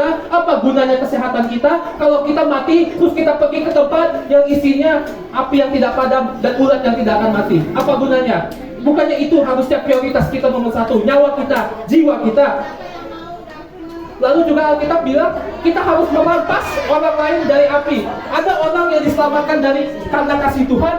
kita? Apa gunanya kesehatan kita kalau kita mati terus kita pergi ke tempat yang isinya api yang tidak padam dan ulat yang tidak akan mati? Apa gunanya? Bukannya itu harusnya prioritas kita nomor satu, nyawa kita, jiwa kita. Lalu juga Alkitab bilang kita harus merampas orang lain dari api. Ada orang yang diselamatkan karena kasih Tuhan.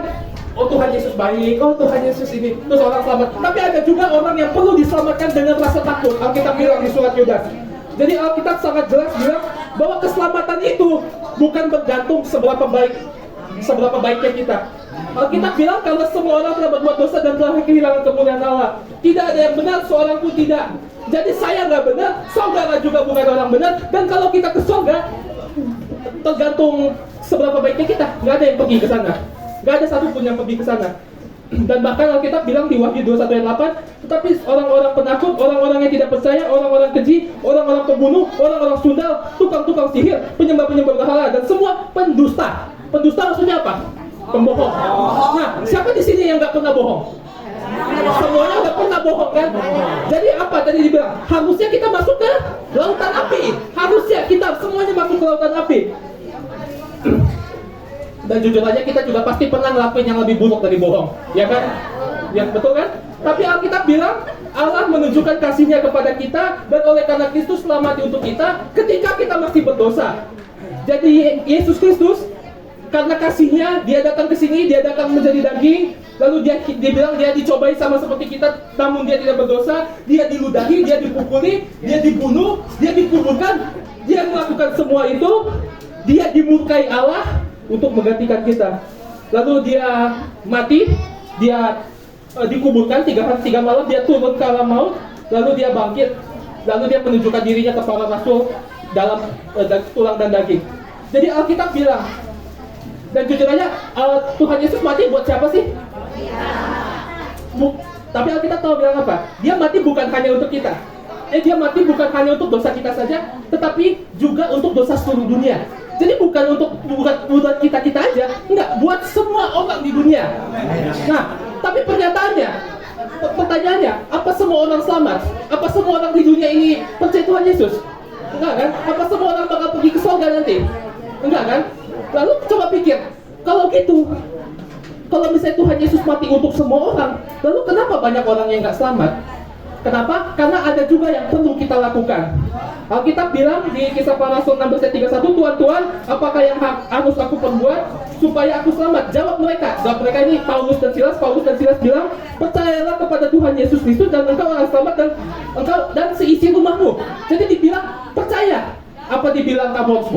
Oh Tuhan Yesus baik, oh Tuhan Yesus ini, terus orang selamat. Tapi ada juga orang yang perlu diselamatkan dengan rasa takut. Alkitab bilang di surat Yudas. Jadi Alkitab sangat jelas bilang bahwa keselamatan itu bukan bergantung seberapa baiknya kita. Alkitab bilang kalau semua orang telah berbuat dosa dan telah kehilangan kemuliaan Allah. Tidak ada yang benar, seorang pun tidak. Jadi saya nggak benar, saudara juga bukan orang benar. Dan kalau kita ke surga, tergantung seberapa baiknya kita. Nggak ada yang pergi ke sana. Nggak ada satupun yang pergi ke sana. Dan bahkan Alkitab bilang di Wahyu 21 ayat 8, tetapi orang-orang penakut, orang-orang yang tidak percaya, orang-orang keji, orang-orang pembunuh, orang-orang sundal, tukang-tukang sihir, penyembah-penyembah berhala, dan semua pendusta. Pendusta maksudnya apa? Pembohong. Nah, siapa di sini yang nggak pernah bohong? Semuanya nggak pernah bohong kan? Jadi apa tadi dibilang? Harusnya kita masuk ke lautan api. Harusnya kita semuanya masuk ke lautan api. Dan jujur aja kita juga pasti pernah ngelakuin yang lebih buruk dari bohong, ya kan? Ya betul kan? Tapi Alkitab bilang Allah menunjukkan kasih-Nya kepada kita dan oleh karena Kristus telah mati untuk kita ketika kita masih berdosa. Jadi Yesus Kristus karena kasih-Nya dia datang ke sini, dia datang menjadi daging, lalu dia bilang dia dicobai sama seperti kita, namun dia tidak berdosa, dia diludahi, dia dipukuli, dia dibunuh, dia dikuburkan, dia melakukan semua itu, dia dimurkai Allah untuk menggantikan kita. Lalu dia mati, dia dikuburkan 3 hari 3 malam, dia turun ke alam maut, lalu dia bangkit, lalu dia menunjukkan dirinya ke para rasul dalam tulang dan daging. Jadi Alkitab bilang, dan jujur aja Tuhan Yesus mati buat siapa sih? Tapi Alkitab tahu bilang apa? Dia mati bukan hanya untuk kita. Dia mati bukan hanya untuk dosa kita saja, tetapi juga untuk dosa seluruh dunia. Jadi bukan buat kita aja, enggak, buat semua orang di dunia. Nah, tapi pertanyaannya, apa semua orang selamat? Apa semua orang di dunia ini percaya Tuhan Yesus? Enggak kan? Apa semua orang bakal pergi ke surga nanti? Enggak kan? Lalu coba pikir, kalau gitu, kalau misalnya Tuhan Yesus mati untuk semua orang, lalu kenapa banyak orang yang nggak selamat? Kenapa? Karena ada juga yang perlu kita lakukan. Alkitab bilang di Kisah Para Rasul 16 ayat 31, Tuhan, apakah yang harus aku perbuat supaya aku selamat? Jawab mereka ini Paulus dan Silas bilang, percayalah kepada Tuhan Yesus Kristus dan engkau akan selamat dan seisi rumahmu. Jadi dibilang percaya. Apa dibilang kamu harus